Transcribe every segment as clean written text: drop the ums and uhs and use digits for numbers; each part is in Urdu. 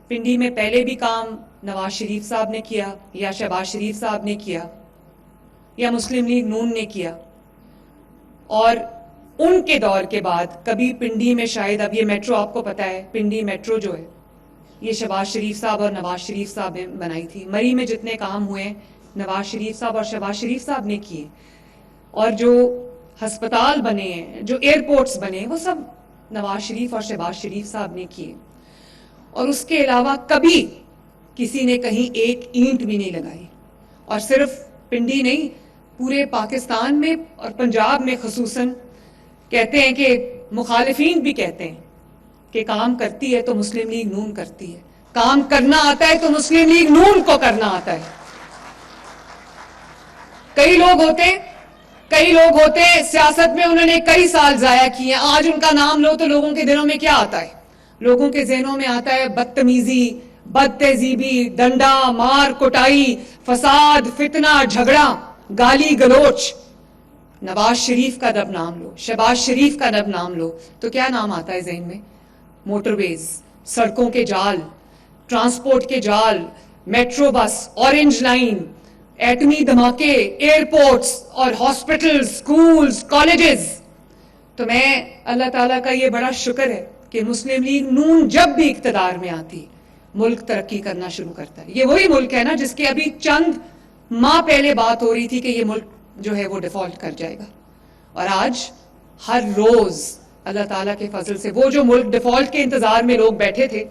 پنڈی میں پہلے بھی کام نواز شریف صاحب نے کیا یا شہباز شریف صاحب نے کیا یا مسلم لیگ نون نے کیا, اور ان کے دور کے بعد کبھی پنڈی میں شاید, اب یہ میٹرو آپ کو پتا ہے, پنڈی میٹرو جو ہے یہ شہباز شریف صاحب اور نواز شریف صاحب نے بنائی تھی. مری میں جتنے کام ہوئے نواز شریف صاحب اور شہباز شریف صاحب نے کیے, اور جو ہسپتال بنے ہیں, جو ایئرپورٹس بنے, وہ سب نواز شریف اور شہباز شریف صاحب نے کیے. اور اس کے علاوہ کبھی کسی نے کہیں ایک اینٹ بھی نہیں لگائی. اور صرف پنڈی نہیں, پورے پاکستان میں اور پنجاب میں خصوصاً کہتے ہیں کہ مخالفین بھی کہتے ہیں کہ کام کرتی ہے تو مسلم لیگ نون کرتی ہے, کام کرنا آتا ہے تو مسلم لیگ نون کو کرنا آتا ہے. کئی لوگ ہوتے سیاست میں, انہوں نے کئی سال ضائع کیے, آج ان کا نام لو تو لوگوں کے دلوں میں کیا آتا ہے؟ لوگوں کے ذہنوں میں آتا ہے بدتمیزی, بد تہذیبی, ڈنڈا مار کٹائی, فساد, فتنہ, جھگڑا, گالی گلوچ. نواز شریف کا جب نام لو, شہباز شریف کا جب نام لو تو کیا نام آتا ہے ذہن میں؟ موٹر ویز, سڑکوں کے جال, ٹرانسپورٹ کے جال, میٹرو بس, اورنج لائن, ایٹمی دھماکے, ایئرپورٹس اور ہاسپٹلز, سکولز, کالجز. تو میں اللہ تعالیٰ کا یہ بڑا شکر ہے کہ مسلم لیگ نون جب بھی اقتدار میں آتی ملک ترقی کرنا شروع کرتا ہے. یہ وہی ملک ہے نا جس کے ابھی چند ماہ پہلے بات ہو رہی تھی کہ یہ ملک جو ہے وہ ڈیفالٹ کر جائے گا, اور آج ہر روز اللہ تعالیٰ کے فضل سے وہ جو ملک ڈیفالٹ کے انتظار میں لوگ بیٹھے تھے,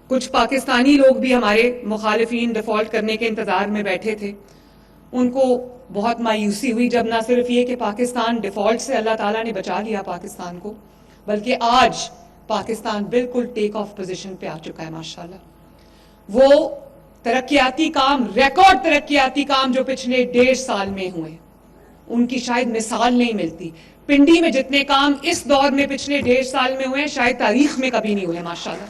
کچھ پاکستانی لوگ بھی ہمارے مخالفین ڈیفالٹ کرنے کے انتظار میں بیٹھے تھے, ان کو بہت مایوسی ہوئی جب نہ صرف یہ کہ پاکستان ڈیفالٹ سے اللہ تعالیٰ نے بچا لیا پاکستان کو, بلکہ آج پاکستان بالکل ٹیک آف پوزیشن پہ آ چکا ہے ماشاءاللہ. وہ ترقیاتی کام, ریکارڈ ترقیاتی کام جو پچھلے 1.5 سال میں ہوئے, ان کی شاید مثال نہیں ملتی. پنڈی میں جتنے کام اس دور میں پچھلے 1.5 سال میں ہوئے شاید تاریخ میں کبھی نہیں ہوئے ماشاءاللہ.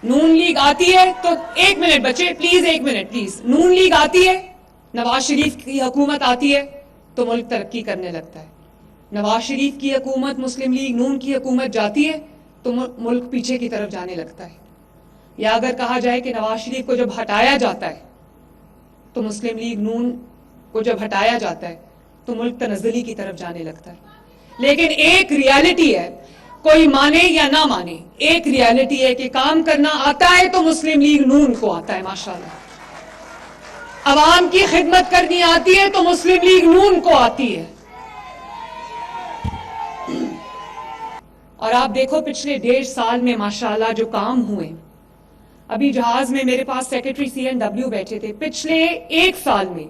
نون لیگ آتی ہے تو, ایک منٹ بچے پلیز, ایک منٹ پلیز. نون لیگ آتی ہے, نواز شریف کی حکومت آتی ہے تو ملک ترقی کرنے لگتا ہے. نواز شریف کی حکومت, مسلم لیگ نون کی حکومت جاتی ہے تو ملک پیچھے کی طرف جانے لگتا ہے. یا اگر کہا جائے کہ نواز شریف کو جب ہٹایا جاتا ہے تو مسلم لیگ نون کو جب ہٹایا جاتا ہے تو ملک تنزلی کی طرف جانے لگتا ہے. لیکن ایک ریالٹی ہے, کوئی مانے یا نہ مانے, ایک ریالٹی ہے کہ کام کرنا آتا ہے تو مسلم لیگ نون کو آتا ہے ماشاءاللہ. عوام کی خدمت کرنی آتی ہے تو مسلم لیگ نون کو آتی ہے. اور آپ دیکھو پچھلے 1.5 سال میں ماشاءاللہ جو کام ہوئے, ابھی جہاز میں میرے پاس سیکرٹری CNW بیٹھے تھے, پچھلے 1 سال میں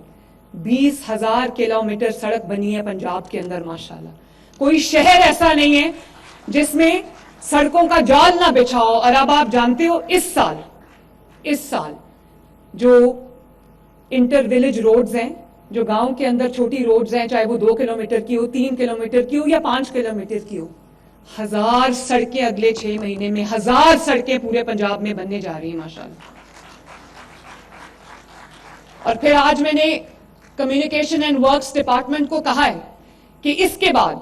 20,000 کلومیٹر سڑک بنی ہے پنجاب کے اندر ماشاءاللہ. کوئی شہر ایسا نہیں ہے جس میں سڑکوں کا جال نہ بچھا ہو. اور اب آپ جانتے ہو اس سال جو انٹر ویلیج روڈز ہیں, جو گاؤں کے اندر چھوٹی روڈز ہیں, چاہے وہ 2 کلومیٹر کی ہو, 3 کلومیٹر کی ہو یا 5 کلومیٹر کی ہو, 1000 سڑکیں اگلے 6 مہینے میں 1000 سڑکیں پورے پنجاب میں بننے جا رہی ہیں ماشاءاللہ. اور پھر آج میں نے کمیونیکیشن اینڈ ورکس ڈپارٹمنٹ کو کہا ہے کہ اس کے بعد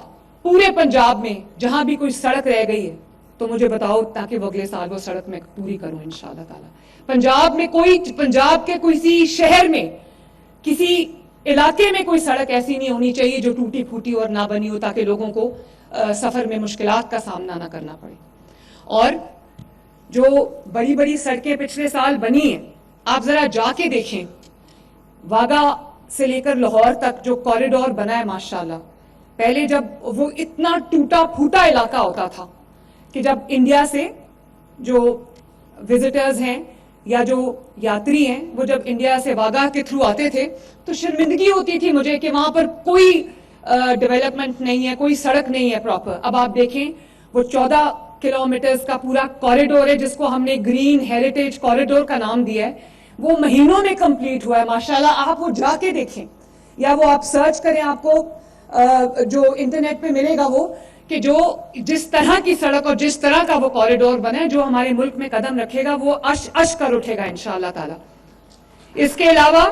پورے پنجاب میں جہاں بھی کوئی سڑک رہ گئی ہے تو مجھے بتاؤ تاکہ وہ اگلے سال وہ سڑک میں پوری کروں انشاءاللہ تعالی. پنجاب کے کسی شہر میں, کسی علاقے میں کوئی سڑک ایسی نہیں ہونی چاہیے جو ٹوٹی پھوٹی اور نہ بنی ہو, تاکہ لوگوں کو سفر میں مشکلات کا سامنا نہ کرنا پڑے. اور جو بڑی بڑی سڑکیں پچھلے سال بنی ہیں, آپ ذرا جا کے دیکھیں, واگا سے لے کر لاہور تک جو کوریڈور بنا ہے ماشاءاللہ. پہلے جب وہ اتنا ٹوٹا پھوٹا علاقہ ہوتا تھا کہ جب انڈیا سے جو وزٹرز ہیں یا جو یاتری ہیں وہ جب انڈیا سے واگا کے تھرو آتے تھے تو شرمندگی ہوتی تھی مجھے کہ وہاں پر کوئی ڈیولپمنٹ نہیں ہے, کوئی سڑک نہیں ہے پراپر. اب آپ دیکھیں وہ 14 کلومیٹرز کا پورا کوریڈور ہے جس کو ہم نے گرین ہیریٹیج کوریڈور کا نام دیا ہے, وہ مہینوں میں کمپلیٹ ہوا ہے ماشاءاللہ. آپ وہ جا کے دیکھیں یا وہ آپ سرچ کریں, آپ کو جو انٹرنیٹ پہ ملے گا وہ کہ جو جس طرح کی سڑک اور جس طرح کا وہ کوریڈور بنا ہے, جو ہمارے ملک میں قدم رکھے گا وہ اش کر اٹھے گا انشاءاللہ تعالی. اس کے علاوہ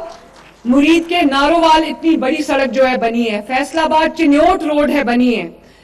مرید کے نارووال اتنی بڑی سڑک جو ہے بنی ہے, فیصل آباد چنیوٹ روڈ ہے بنی ہے,